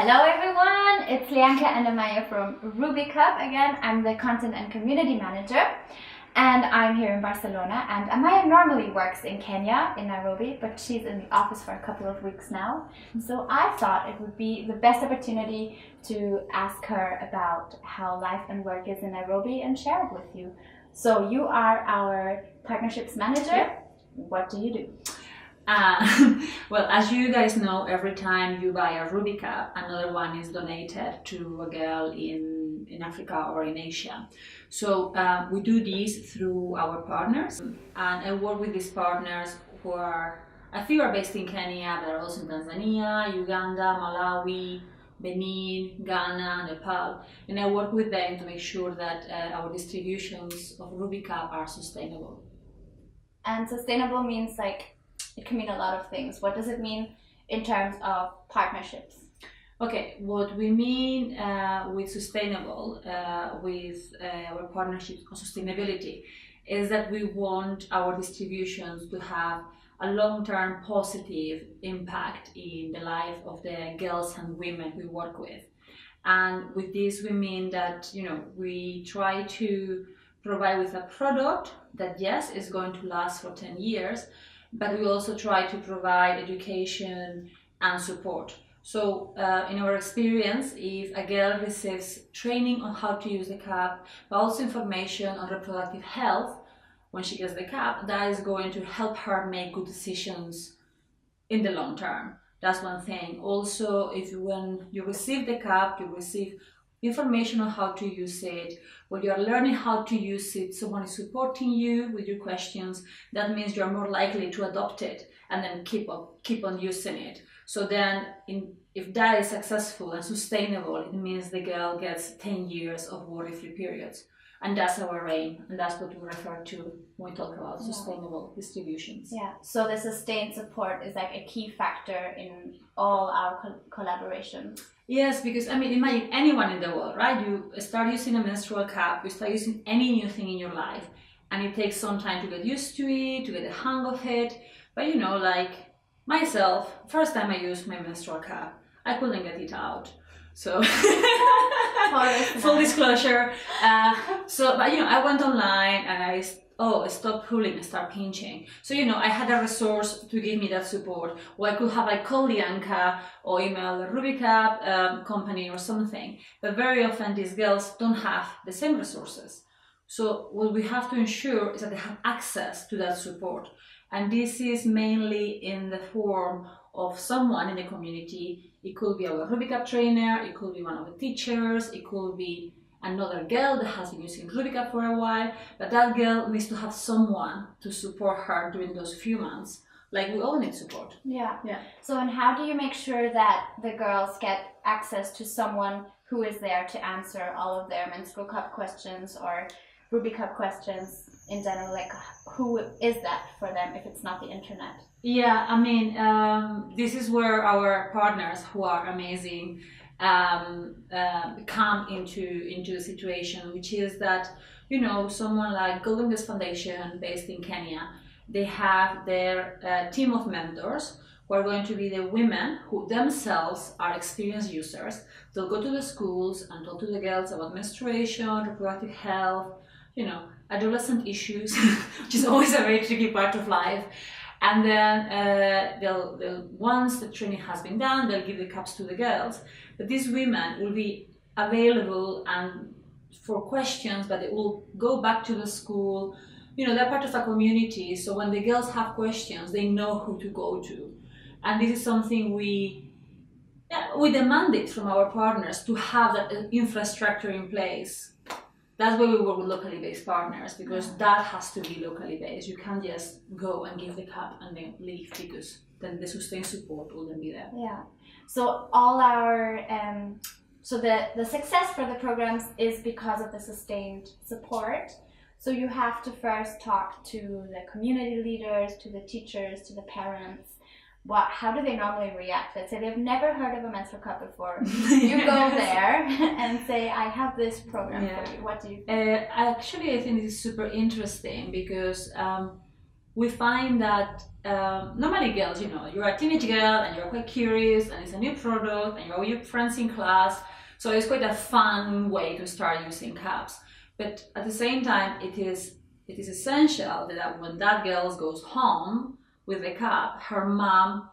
Hello everyone, it's Lianka and Amaya from Ruby Cup again. I'm the Content and Community Manager and I'm here in Barcelona, and Amaya normally works in Kenya, in Nairobi, but she's in the office for a couple of weeks now. So I thought it would be the best opportunity to ask her about how life and work is in Nairobi and share it with you. So you are our partnerships manager. What do you do? Well, as you guys know, every time you buy a Ruby Cup, another one is donated to a girl in Africa or in Asia. So we do this through our partners, and I work with these partners who are, a few are based in Kenya, but are also in Tanzania, Uganda, Malawi, Benin, Ghana, Nepal, and I work with them to make sure that our distributions of Ruby Cup are sustainable. And sustainable means it can mean a lot of things. What does it mean in terms of partnerships? Okay, what we mean with sustainable, with our partnerships on sustainability, is that we want our distributions to have a long-term positive impact in the life of the girls and women we work with. And with this we mean that, we try to provide with a product that, yes, is going to last for 10 years, but we also try to provide education and support. So in our experience, if a girl receives training on how to use the cup, but also information on reproductive health when she gets the cup, that is going to help her make good decisions in the long term. That's one thing. Also, when you receive the cup, you receive information on how to use it. When you are learning how to use it, someone is supporting you with your questions. That means you're more likely to adopt it and then keep on using it. So then if that is successful and sustainable, it means the girl gets 10 years of worry-free periods. And that's our aim, and that's what we refer to when we talk about sustainable distributions. Yeah, so the sustained support is a key factor in all our collaborations. Yes, because imagine anyone in the world, right? You start using a menstrual cup, you start using any new thing in your life, and it takes some time to get used to it, to get the hang of it. But like myself, first time I used my menstrual cup, I couldn't get it out. So full disclosure. But I went online and I stopped pulling and start pinching. So I had a resource to give me that support. Or I could have call Lianka or email the Ruby Cup company or something. But very often these girls don't have the same resources. So what we have to ensure is that they have access to that support. And this is mainly in the form of someone in the community. It could be our Ruby Cup trainer, it could be one of the teachers, it could be another girl that has been using Ruby Cup for a while, but that girl needs to have someone to support her during those few months. We all need support. Yeah. So, and how do you make sure that the girls get access to someone who is there to answer all of their menstrual cup questions or Ruby Cup questions in general? Who is that for them if it's not the internet? Yeah, this is where our partners, who are amazing, come into the situation, which is that, someone like Golden Girls Foundation, based in Kenya, they have their team of mentors who are going to be the women who themselves are experienced users. They'll go to the schools and talk to the girls about menstruation, reproductive health, adolescent issues, which is always a very tricky part of life. And then they'll once the training has been done, they'll give the cups to the girls. But these women will be available and for questions, but they will go back to the school. They're part of a community, so when the girls have questions, they know who to go to. And this is something we demand it from our partners, to have that infrastructure in place. That's why we work with locally based partners, because that has to be locally based. You can't just go and give the cup and then leave, because then the sustained support wouldn't be there. Yeah. So all our the success for the programs is because of the sustained support. So you have to first talk to the community leaders, to the teachers, to the parents. How do they normally react? Let's say they've never heard of a menstrual cup before. You go there and say, I have this program for you. What do you think? Actually, I think this is super interesting because we find that normally girls, you're a teenage girl and you're quite curious and it's a new product and you're with your friends in class. So it's quite a fun way to start using cups. But at the same time, it is essential that when that girl goes home with the cup, her mom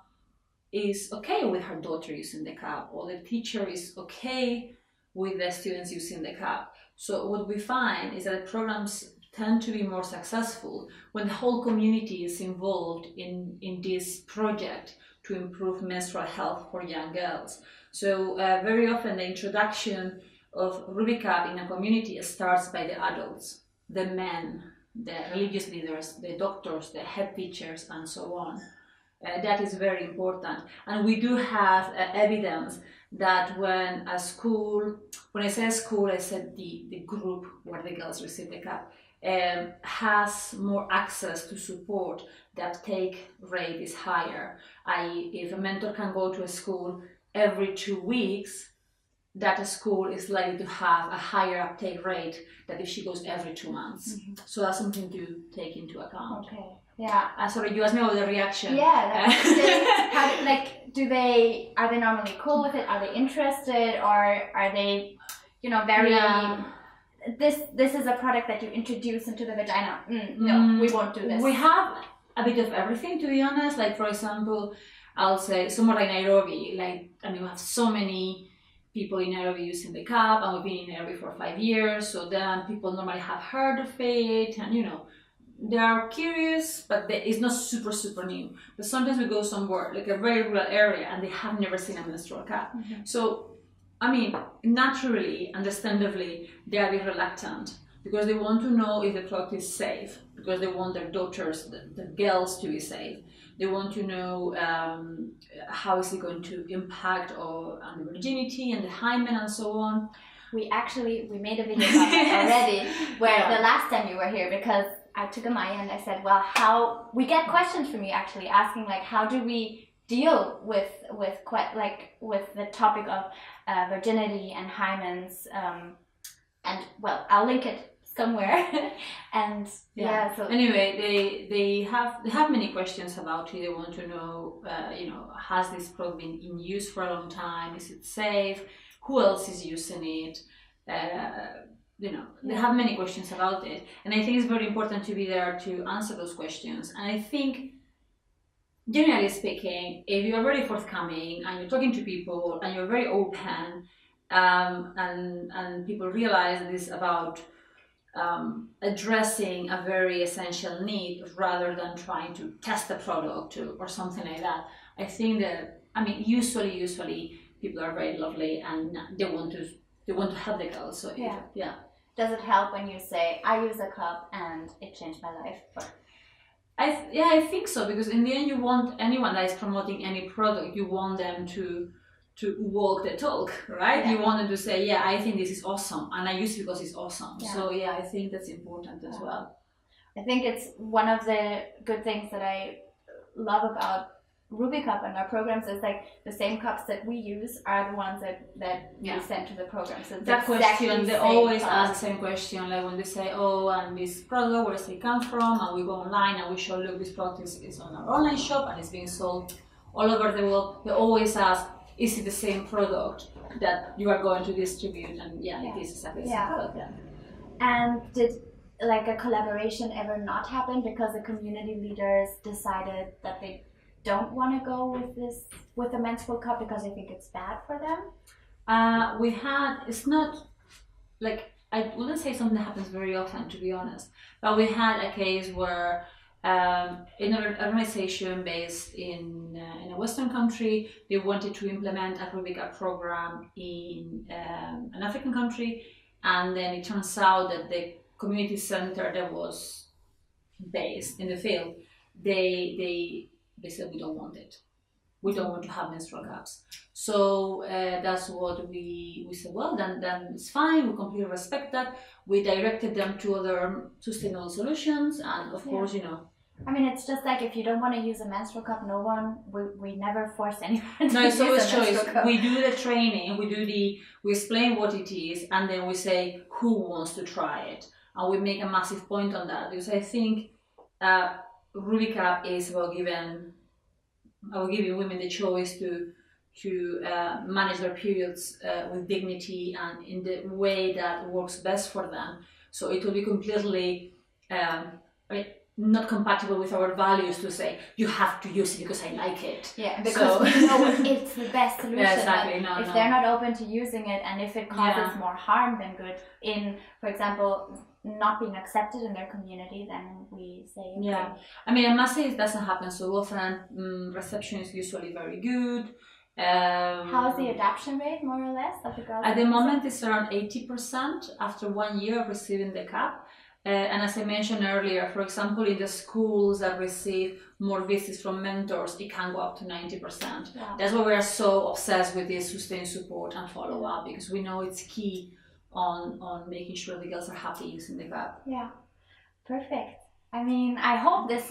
is okay with her daughter using the cup, or the teacher is okay with the students using the cup. So what we find is that the programs tend to be more successful when the whole community is involved in this project to improve menstrual health for young girls. So very often the introduction of Ruby Cup in a community starts by the adults, the men, the religious leaders, the doctors, the head teachers, and so on. That is very important. And we do have evidence that when I say school, I said the group where the girls receive the cup, has more access to support, the uptake rate is higher. I.e., if a mentor can go to a school every 2 weeks, that school is likely to have a higher uptake rate than if she goes every 2 months. Mm-hmm. So that's something to take into account. Okay. Yeah. Sorry, you asked me about the reaction. Yeah. Are they normally cool with it? Are they interested, or are they, very? Yeah. This is a product that you introduce into the vagina. No, we won't do this. We have a bit of everything, to be honest. Like, for example, I'll say somewhere like Nairobi. We have so many people in Nairobi using the cup, and we've been in Nairobi for 5 years. So then people normally have heard of it, and they are curious, but it's not super, super new. But sometimes we go somewhere, like a very rural area, and they have never seen a menstrual cup. Mm-hmm. So, naturally, understandably, they are a bit reluctant because they want to know if the product is safe, because they want their daughters, the girls, to be safe. They want to know how is it going to impact on the virginity and the hymen and so on. We made a video about that already, where the last time you were here, because I took a Maya and I said, well, we get questions from you actually asking how do we deal with the topic of virginity and hymens, and well, I'll link it somewhere. And so anyway, they have many questions about it. They want to know, has this product been in use for a long time? Is it safe? Who else is using it? They have many questions about it, and I think it's very important to be there to answer those questions. And I think, generally speaking, if you're very forthcoming and you're talking to people and you're very open, and people realize that it's about addressing a very essential need rather than trying to test the product or something like that, I think that usually people are very lovely and they want to help the girls. So yeah. Does it help when you say, I use a cup and it changed my life? I think so, because in the end you want anyone that is promoting any product, you want them to walk the talk, right? Yeah. You want them to say, I think this is awesome and I use it because it's awesome. Yeah. So I think that's important as well. I think it's one of the good things that I love about Ruby Cup and our programs is the same cups that we use are the ones that we send to the program. So that question, they always ask the same question, when they say, and this product, where does it come from? And we go online and we show, look, this product is on our online shop and it's being sold all over the world. They always ask, is it the same product that you are going to distribute? And it is exactly the same product. Yeah. And did a collaboration ever not happen because the community leaders decided that they don't want to go with a menstrual cup because they think it's bad for them? It's not I wouldn't say something that happens very often, to be honest, but we had a case where in an organization based in a Western country, they wanted to implement a Ruby Cup program in an African country, and then it turns out that the community center that was based in the field, they said, we don't want it. We don't want to have menstrual cups. So that's what we said, well, then it's fine. We completely respect that. We directed them to other sustainable solutions. And of course, it's just if you don't want to use a menstrual cup, we never force anyone to No, it's always choice. Cup. We do the training, we explain what it is, and then we say who wants to try it. And we make a massive point on that, because I think Ruby Cup is about giving women the choice to manage their periods with dignity and in the way that works best for them. So it will be completely not compatible with our values to say you have to use it because I like it. Yeah, because we know it's the best solution. Yeah, exactly. If they're not open to using it, and if it causes more harm than good in, for example, not being accepted in their community, then we say okay. Yeah, I mean, I must say it doesn't happen so often. Reception is usually very good. How's the adoption rate, more or less, of the girls? At the moment, it's around 80% after 1 year of receiving the cup. And as I mentioned earlier, for example, in the schools that receive more visits from mentors, it can go up to 90%. Wow. That's why we are so obsessed with this sustained support and follow-up, because we know it's key on making sure the girls are happy using the cup. Yeah, perfect. I mean, I hope this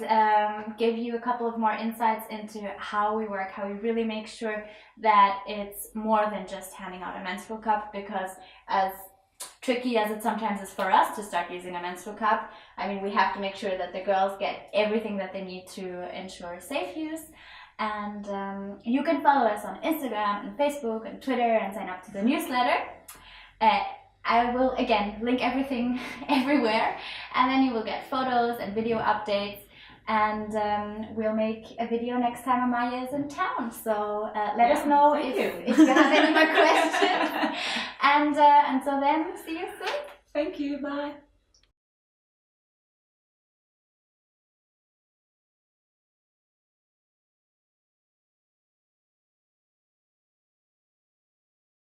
gave you a couple of more insights into how we work, how we really make sure that it's more than just handing out a menstrual cup, because as tricky as it sometimes is for us to start using a menstrual cup, I mean, we have to make sure that the girls get everything that they need to ensure safe use. And you can follow us on Instagram and Facebook and Twitter and sign up to the newsletter. I will, again, link everything everywhere, and then you will get photos and video updates, and we'll make a video next time Amaya is in town. So let us know if you have any more questions. And so then, see you soon. Thank you, bye.